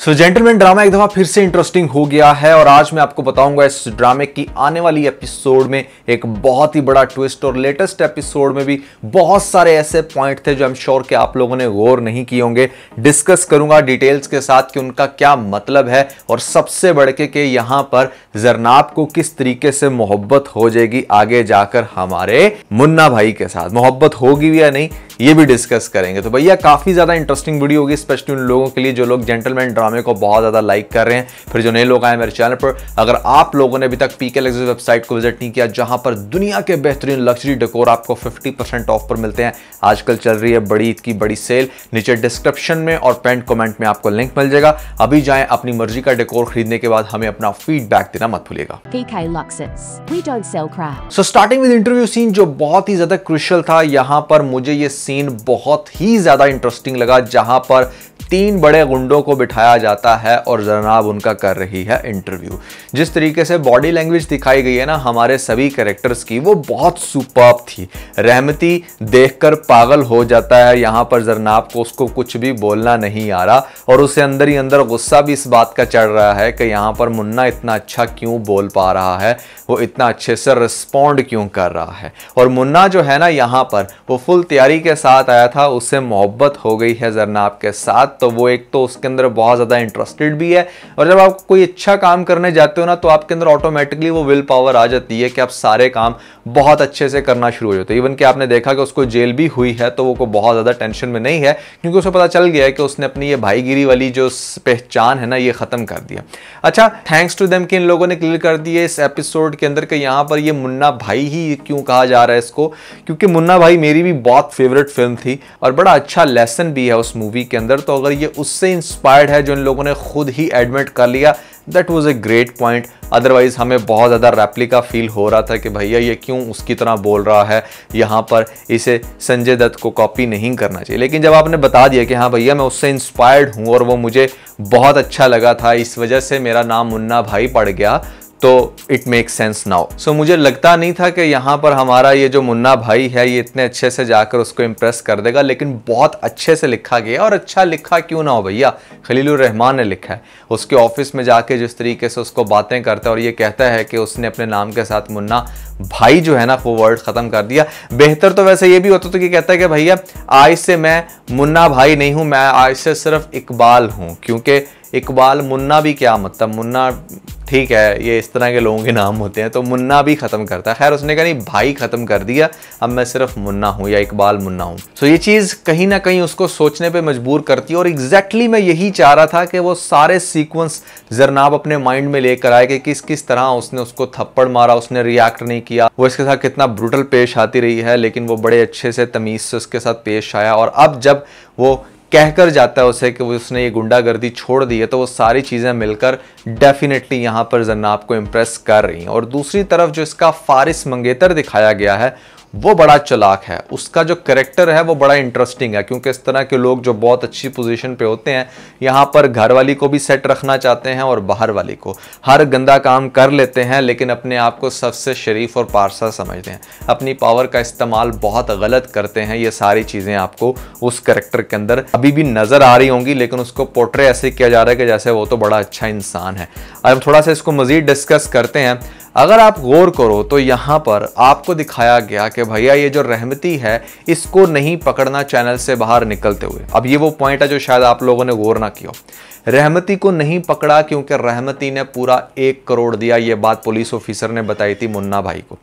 सो gentleman drama एक दफा फिर से इंटरेस्टिंग हो गया है और आज मैं आपको बताऊंगा इस ड्रामे की आने वाली एपिसोड में एक बहुत ही बड़ा ट्विस्ट। और लेटेस्ट एपिसोड में भी बहुत सारे ऐसे पॉइंट थे जो आई एम श्योर कि आप लोगों ने गौर नहीं किए होंगे। डिस्कस करूंगा डिटेल्स के साथ कि उनका क्या मतलब है और सबसे बढ़ के यहां पर जरनाब को किस तरीके से मोहब्बत हो जाएगी आगे जाकर हमारे मुन्ना भाई के साथ। मोहब्बत होगी भी या नहीं ये भी डिस्कस करेंगे। तो भैया काफी ज्यादा इंटरेस्टिंग वीडियो होगी, स्पेशली उन लोगों के लिए जो लोग जेंटलमैन ड्रामे को बहुत ज्यादा लाइक कर रहे हैं। फिर जो नए लोग आए मेरे चैनल पर, अगर आप लोगों ने अभी तक पीके लग्जरी वेबसाइट को विजिट नहीं किया जहां पर दुनिया के बेहतरीन लग्जरी डेकोर आपको 50% ऑफ पर मिलते हैं, आजकल चल रही है बड़ी ईद की बड़ी सेल। नीचे डिस्क्रिप्शन में और पेंट कमेंट में आपको लिंक मिल जाएगा। अभी जाएं, अपनी मर्जी का डेकोर खरीदने के बाद हमें अपना फीडबैक देना मत भूलिएगा। So starting with interview scene जो बहुत ही ज्यादा क्रूशियल था। यहां पर मुझे ये सीन बहुत ही ज्यादा इंटरेस्टिंग लगा जहां पर 3 बड़े गुंडों को बिठाया जाता है और जरनाब उनका कर रही है इंटरव्यू। जिस तरीके से बॉडी लैंग्वेज दिखाई गई है ना हमारे सभी कैरेक्टर्स की, वो बहुत सुपर्ब थी। रहमती देखकर पागल हो जाता है यहां पर जरनाब को, उसको कुछ भी बोलना नहीं आ रहा और उसे अंदर ही अंदर गुस्सा भी इस बात का चढ़ रहा है कि यहां पर मुन्ना इतना अच्छा क्यों बोल पा रहा है, वो इतना अच्छे से रिस्पॉन्ड क्यों कर रहा है। और मुन्ना जो है ना यहां पर वो फुल तैयारी के साथ आया था, उससे मोहब्बत हो गई है जरनाब के साथ। तो वो एक तो उसके अंदर बहुत ज्यादा इंटरेस्टेड भी है और जब आप कोई अच्छा काम करने जाते हो ना तो आपके अंदर ऑटोमेटिकली वो विल पावर आ जाती है कि आप सारे काम बहुत अच्छे से करना शुरू हो जाते हैं। इवन कि आपने देखा कि उसको जेल भी हुई है तो वो को बहुत ज्यादा टेंशन में नहीं है क्योंकि उसे पता चल गया है कि उसने अपनी ये भाईगिरी वाली जो पहचान है ना ये खत्म कर दिया। अच्छा, थैंक्स टू देम कि इन लोगों ने क्लियर कर दिया इस एपिसोड के अंदर कि यहां पर ये मुन्ना भाई ही क्यों कहा जा रहा है इसको, क्योंकि मुन्ना भाई मेरी भी बहुत फेवरेट फिल्म थी और बड़ा अच्छा लेसन भी है उस मूवी के अंदर। तो अगर ये उससे इंस्पायर्ड है जो इन लोगों ने खुद ही एडमिट कर लिया, that was a great point. Otherwise हमें बहुत ज़्यादा रेप्लिका फील हो रहा था कि भैया ये क्यों उसकी तरह बोल रहा है, यहाँ पर इसे संजय दत्त को कॉपी नहीं करना चाहिए। लेकिन जब आपने बता दिया कि हाँ भैया मैं उससे इंस्पायर्ड हूँ और वो मुझे बहुत अच्छा लगा था, इस वजह से मेरा नाम मुन्ना भाई पड़ गया, तो इट मेक सेंस नाउ। सो मुझे लगता नहीं था कि यहाँ पर हमारा ये जो मुन्ना भाई है ये इतने अच्छे से जाकर उसको इम्प्रेस कर देगा, लेकिन बहुत अच्छे से लिखा गया। और अच्छा लिखा क्यों ना हो भैया, खलीलुर रहमान ने लिखा है। उसके ऑफिस में जाके जिस तरीके से उसको बातें करता है और ये कहता है कि उसने अपने नाम के साथ मुन्ना भाई जो है ना वो वर्ड खत्म कर दिया। बेहतर तो वैसे ये भी होता तो कि कहता है कि भैया आज से मैं मुन्ना भाई नहीं हूं, मैं आज से सिर्फ इकबाल हूं, क्योंकि इकबाल मुन्ना भी क्या मतलब, मुन्ना ठीक है ये इस तरह के लोगों के नाम होते हैं तो मुन्ना भी खत्म करता है। खैर उसने कहा नहीं भाई खत्म कर दिया, अब मैं सिर्फ मुन्ना हूं या इकबाल मुन्ना हूं। सो ये चीज कहीं ना कहीं उसको सोचने पे मजबूर करती है और एग्जैक्टली मैं यही चाह रहा था कि वो सारे सीक्वेंस जरनाब अपने माइंड में लेकर आए कि किस किस तरह उसने उसको थप्पड़ मारा, उसने रिएक्ट नहीं किया, वो इसके साथ कितना ब्रूटल पेश आती रही है, लेकिन वो बड़े अच्छे से तमीज से उसके साथ पेश आया। और अब जब वो कहकर जाता है उसे कि उसने ये गुंडागर्दी छोड़ दी है तो वो सारी चीज़ें मिलकर डेफिनेटली यहाँ पर जरनाब को इम्प्रेस कर रही हैं। और दूसरी तरफ जो इसका फारिस मंगेतर दिखाया गया है वो बड़ा चालाक है, उसका जो कैरेक्टर है वो बड़ा इंटरेस्टिंग है, क्योंकि इस तरह के लोग जो बहुत अच्छी पोजीशन पे होते हैं यहाँ पर घर वाली को भी सेट रखना चाहते हैं और बाहर वाली को, हर गंदा काम कर लेते हैं लेकिन अपने आप को सबसे शरीफ और पारसा समझते हैं, अपनी पावर का इस्तेमाल बहुत गलत करते हैं। ये सारी चीज़ें आपको उस कैरेक्टर के अंदर अभी भी नज़र आ रही होंगी, लेकिन उसको पोर्ट्रे ऐसे किया जा रहा है कि जैसे वो तो बड़ा अच्छा इंसान है। अब थोड़ा सा इसको मज़ीद डिस्कस करते हैं। अगर आप गौर करो तो यहाँ पर आपको दिखाया गया कि भैया ये जो रहमती है इसको नहीं पकड़ना चैनल से बाहर निकलते हुए। अब ये वो पॉइंट है जो शायद आप लोगों ने गौर ना किया। रहमती को नहीं पकड़ा क्योंकि रहमती ने पूरा 1 करोड़ दिया, ये बात पुलिस ऑफिसर ने बताई थी मुन्ना भाई को।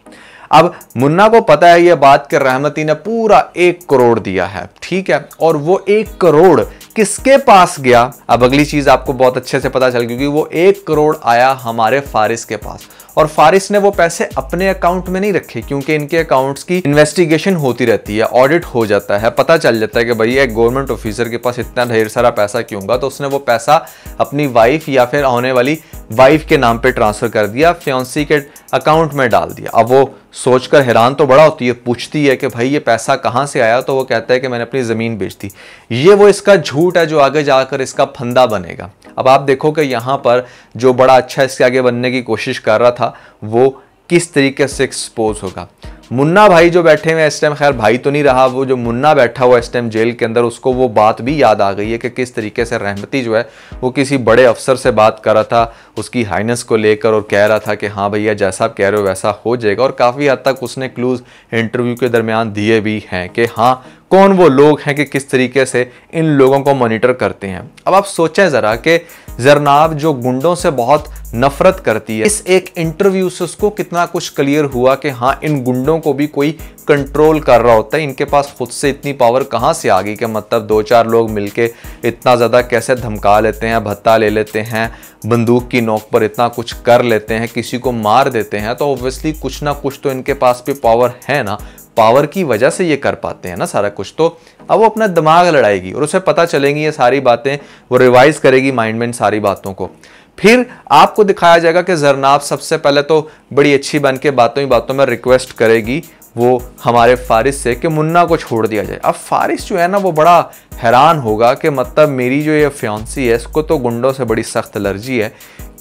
अब मुन्ना को पता है ये बात कि रहमती ने पूरा 1 करोड़ दिया है, ठीक है, और वो 1 करोड़ किसके पास गया, अब अगली चीज आपको बहुत अच्छे से पता चल, क्योंकि वो 1 करोड़ आया हमारे फारिस के पास और फारिस ने वो पैसे अपने अकाउंट में नहीं रखे, क्योंकि इनके अकाउंट्स की इन्वेस्टिगेशन होती रहती है, ऑडिट हो जाता है, पता चल जाता है कि भैया एक गवर्नमेंट ऑफिसर के पास इतना ढेर सारा पैसा क्यों होगा। तो उसने वो पैसा अपनी वाइफ या फिर होने वाली वाइफ के नाम पे ट्रांसफर कर दिया, फियांसी के अकाउंट में डाल दिया। अब वो सोचकर हैरान तो बड़ा होती है, पूछती है कि भाई ये पैसा कहाँ से आया, तो वो कहता है कि मैंने अपनी ज़मीन बेच दी। ये वो इसका झूठ है जो आगे जाकर इसका फंदा बनेगा। अब आप देखो कि यहाँ पर जो बड़ा अच्छा इसके आगे बनने की कोशिश कर रहा था वो किस तरीके से एक्सपोज होगा। मुन्ना भाई जो बैठे हुए इस टाइम, खैर भाई तो नहीं रहा, वो जो मुन्ना बैठा हुआ इस टाइम जेल के अंदर, उसको वो बात भी याद आ गई है कि किस तरीके से रहमती जो है वो किसी बड़े अफसर से बात कर रहा था उसकी हाइनेस को लेकर, और कह रहा था कि हाँ भैया जैसा आप कह रहे हो वैसा हो जाएगा। और काफ़ी हद तक उसने क्लूज इंटरव्यू के दरमियान दिए भी हैं कि हाँ कौन वो लोग हैं कि किस तरीके से इन लोगों को मॉनिटर करते हैं। अब आप सोचें ज़रा कि जरनाब जो गुंडों से बहुत नफरत करती है, इस एक इंटरव्यू से उसको कितना कुछ क्लियर हुआ कि हाँ इन गुंडों को भी कोई कंट्रोल कर रहा होता है। इनके पास खुद से इतनी पावर कहाँ से आ गई कि मतलब 2-4 लोग मिलके इतना ज़्यादा कैसे धमका लेते हैं, भत्ता ले लेते हैं, बंदूक की नोक पर इतना कुछ कर लेते हैं, किसी को मार देते हैं। तो ऑब्वियसली कुछ ना कुछ तो इनके पास भी पावर है ना, पावर की वजह से ये कर पाते हैं ना सारा कुछ। तो अब वो अपना दिमाग लड़ाएगी और उसे पता चलेंगी ये सारी बातें, वो रिवाइज करेगी माइंड में इन सारी बातों को। फिर आपको दिखाया जाएगा कि जरनाब सबसे पहले तो बड़ी अच्छी बन के बातों ही बातों में रिक्वेस्ट करेगी वो हमारे फारिस से कि मुन्ना को छोड़ दिया जाए। अब फारिस जो है ना वो बड़ा हैरान होगा कि मतलब मेरी जो ये फियांसी है इसको तो गुंडों से बड़ी सख्त एलर्जी है,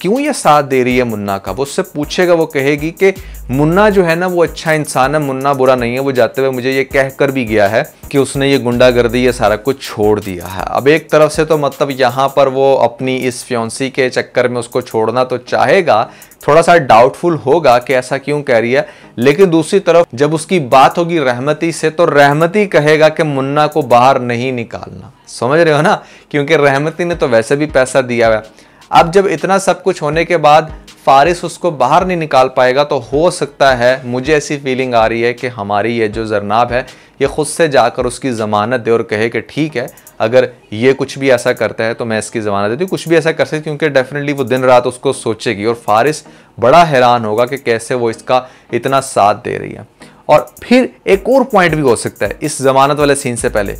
क्यों ये साथ दे रही है मुन्ना का। वो उससे पूछेगा, वो कहेगी कि मुन्ना जो है ना वो अच्छा इंसान है, मुन्ना बुरा नहीं है, वो जाते हुए मुझे ये कह कर भी गया है कि उसने ये गुंडागर्दी ये सारा कुछ छोड़ दिया है। अब एक तरफ से तो मतलब यहाँ पर वो अपनी इस फियांसी के चक्कर में उसको छोड़ना तो चाहेगा, थोड़ा सा डाउटफुल होगा कि ऐसा क्यों कह रही है, लेकिन दूसरी तरफ जब उसकी बात होगी रहमती से तो रहमती कहेगा कि मुन्ना को बाहर नहीं निकालना। समझ रहे हो ना, क्योंकि रहमती ने तो वैसे भी पैसा दिया हुआ है। अब जब इतना सब कुछ होने के बाद फारिस उसको बाहर नहीं निकाल पाएगा तो हो सकता है, मुझे ऐसी फीलिंग आ रही है कि हमारी ये जो जरनाब है ये खुद से जाकर उसकी ज़मानत दे और कहे कि ठीक है अगर ये कुछ भी ऐसा करता है तो मैं इसकी ज़मानत देती हूँ, कुछ भी ऐसा कर सकती, क्योंकि डेफिनेटली वो दिन रात उसको सोचेगी और फारिस बड़ा हैरान होगा कि कैसे वो इसका इतना साथ दे रही है। और फिर एक और पॉइंट भी हो सकता है इस जमानत वाले सीन से पहले,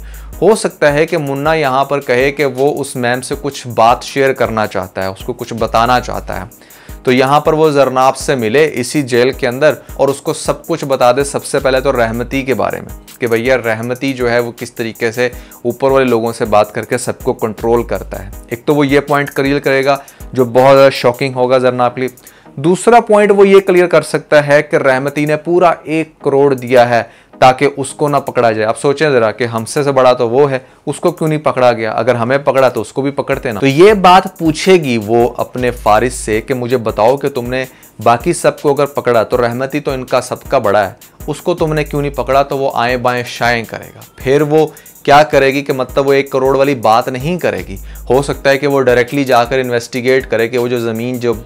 हो सकता है कि मुन्ना यहाँ पर कहे कि वो उस मैम से कुछ बात शेयर करना चाहता है, उसको कुछ बताना चाहता है। तो यहाँ पर वो जरनाब से मिले इसी जेल के अंदर और उसको सब कुछ बता दे, सबसे पहले तो रहमती के बारे में कि भैया रहमती जो है वो किस तरीके से ऊपर वाले लोगों से बात करके सबको कंट्रोल करता है। एक तो वो ये पॉइंट क्लियर करेगा जो बहुत ज़्यादा शॉकिंग होगा जरनाब के लिए। दूसरा पॉइंट वो ये क्लियर कर सकता है कि रहमती ने पूरा 1 करोड़ दिया है ताकि उसको ना पकड़ा जाए। आप सोचें जरा कि हमसे से बड़ा तो वो है, उसको क्यों नहीं पकड़ा गया, अगर हमें पकड़ा तो उसको भी पकड़ते ना। तो ये बात पूछेगी वो अपने फारिस से कि मुझे बताओ कि तुमने बाकी सबको अगर पकड़ा तो रहमती तो इनका सबका बड़ा है, उसको तुमने क्यों नहीं पकड़ा। तो वो आए बाएं शाएं करेगा। फिर वो क्या करेगी कि मतलब वो 1 करोड़ वाली बात नहीं करेगी, हो सकता है कि वो डायरेक्टली जाकर इन्वेस्टिगेट करे कि वो जो ज़मीन जो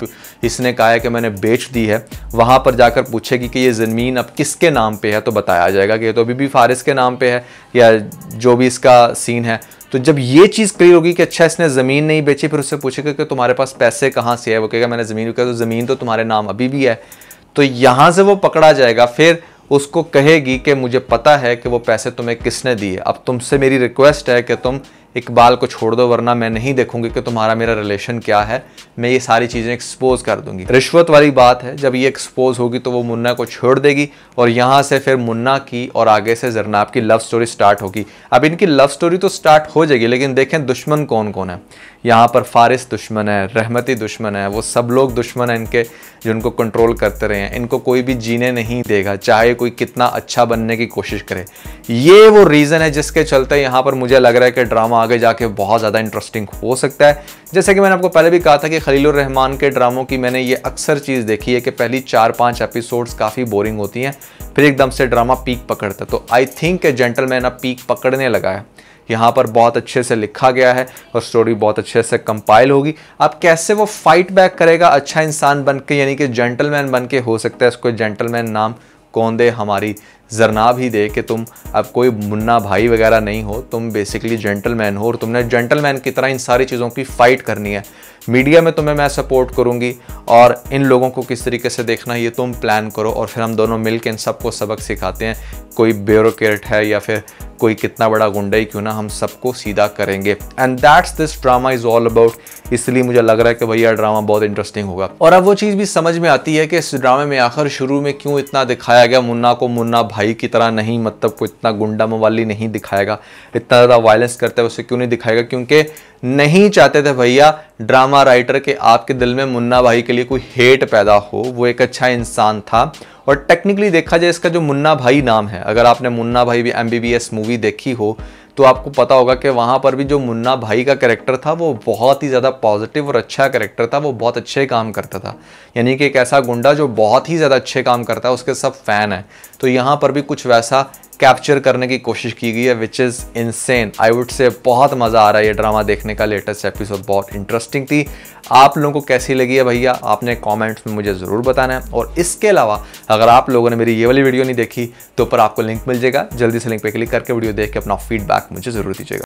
इसने कहा है कि मैंने बेच दी है, वहाँ पर जाकर पूछेगी कि ये ज़मीन अब किसके नाम पे है, तो बताया जाएगा कि ये तो अभी भी फारिस के नाम पे है या जो भी इसका सीन है। तो जब ये चीज़ क्लियर होगी कि अच्छा इसने ज़मीन नहीं बेची, फिर उससे पूछेगा कि तुम्हारे पास पैसे कहाँ से है, वो कहेगा मैंने ज़मीन, तो ज़मीन तो तुम्हारे नाम अभी भी है। तो यहाँ से वो पकड़ा जाएगा। फिर उसको कहेगी कि मुझे पता है कि वो पैसे तुम्हें किसने दिए, अब तुमसे मेरी रिक्वेस्ट है कि तुम इकबाल को छोड़ दो, वरना मैं नहीं देखूंगी कि तुम्हारा मेरा रिलेशन क्या है, मैं ये सारी चीज़ें एक्सपोज कर दूंगी। रिश्वत वाली बात है, जब ये एक्सपोज होगी तो वो मुन्ना को छोड़ देगी और यहाँ से फिर मुन्ना की और आगे से जरनाब की लव स्टोरी स्टार्ट होगी। अब इनकी लव स्टोरी तो स्टार्ट हो जाएगी, लेकिन देखें दुश्मन कौन कौन है। यहाँ पर फारिस दुश्मन है, रहमती दुश्मन है, वो सब लोग दुश्मन है इनके जो इनको कंट्रोल करते रहे हैं। इनको कोई भी जीने नहीं देगा, चाहे कोई कितना अच्छा बनने की कोशिश करे। ये वो रीज़न है जिसके चलते यहाँ पर मुझे लग रहा है कि ड्रामा आगे जाके बहुत ज़्यादा इंटरेस्टिंग हो सकता है। जैसे कि मैंने आपको पहले भी कहा था कि खलीलुर रहमान के ड्रामों की मैंने ये अक्सर चीज़ देखी है कि पहली 4-5 एपिसोड्स काफ़ी बोरिंग होती हैं, फिर एकदम से ड्रामा पीक पकड़ता है। तो आई थिंक जेंटलमैन अब पीक पकड़ने लगा है। यहाँ पर बहुत अच्छे से लिखा गया है और स्टोरी बहुत अच्छे से कंपाइल होगी। अब कैसे वो फाइट बैक करेगा अच्छा इंसान बन के, यानी कि जेंटलमैन बन के, हो सकता है इसको जेंटलमैन नाम कौन दे, हमारी जरनाब ही दे कि तुम अब कोई मुन्ना भाई वगैरह नहीं हो, तुम बेसिकली जेंटलमैन हो और तुमने जेंटलमैन की तरह इन सारी चीज़ों की फ़ाइट करनी है। मीडिया में तुम्हें मैं सपोर्ट करूँगी और इन लोगों को किस तरीके से देखना है ये तुम प्लान करो और फिर हम दोनों मिल के इन सबको सबक सिखाते हैं। कोई ब्यूरोक्रेट है या फिर कोई कितना बड़ा गुंडा ही क्यों ना, हम सबको सीधा करेंगे। And that's this drama is all about. इसलिए मुझे लग रहा है कि भैया ड्रामा बहुत इंटरेस्टिंग होगा। और अब वो चीज़ भी समझ में आती है कि इस ड्रामे में आखिर शुरू में क्यों इतना दिखाया गया मुन्ना को मुन्ना भाई की तरह नहीं, मतलब कोई इतना गुंडा मवाली नहीं दिखाएगा, इतना ज़्यादा वायलेंस करता है उसे क्यों नहीं दिखाएगा, क्योंकि नहीं चाहते थे भैया ड्रामा राइटर के आपके दिल में मुन्ना भाई के लिए कोई हेट पैदा हो। वो एक अच्छा इंसान था। और टेक्निकली देखा जाए इसका जो मुन्ना भाई नाम है, अगर आपने मुन्ना भाई भी MBBS मूवी देखी हो तो आपको पता होगा कि वहाँ पर भी जो मुन्ना भाई का कैरेक्टर था वो बहुत ही ज़्यादा पॉजिटिव और अच्छा कैरेक्टर था, वो बहुत अच्छे काम करता था। यानी कि एक ऐसा गुंडा जो बहुत ही ज़्यादा अच्छे काम करता है, उसके सब फैन हैं। तो यहाँ पर भी कुछ वैसा कैप्चर करने की कोशिश की गई है, which is insane. I would say बहुत मज़ा आ रहा है ये ड्रामा देखने का। लेटेस्ट एपिसोड बहुत इंटरेस्टिंग थी। आप लोगों को कैसी लगी है भैया, आपने कमेंट्स में मुझे ज़रूर बताना है। और इसके अलावा अगर आप लोगों ने मेरी ये वाली वीडियो नहीं देखी तो ऊपर आपको लिंक मिल जाएगा, जल्दी से लिंक पे क्लिक करके वीडियो देख के अपना फीडबैक मुझे ज़रूर दीजिएगा।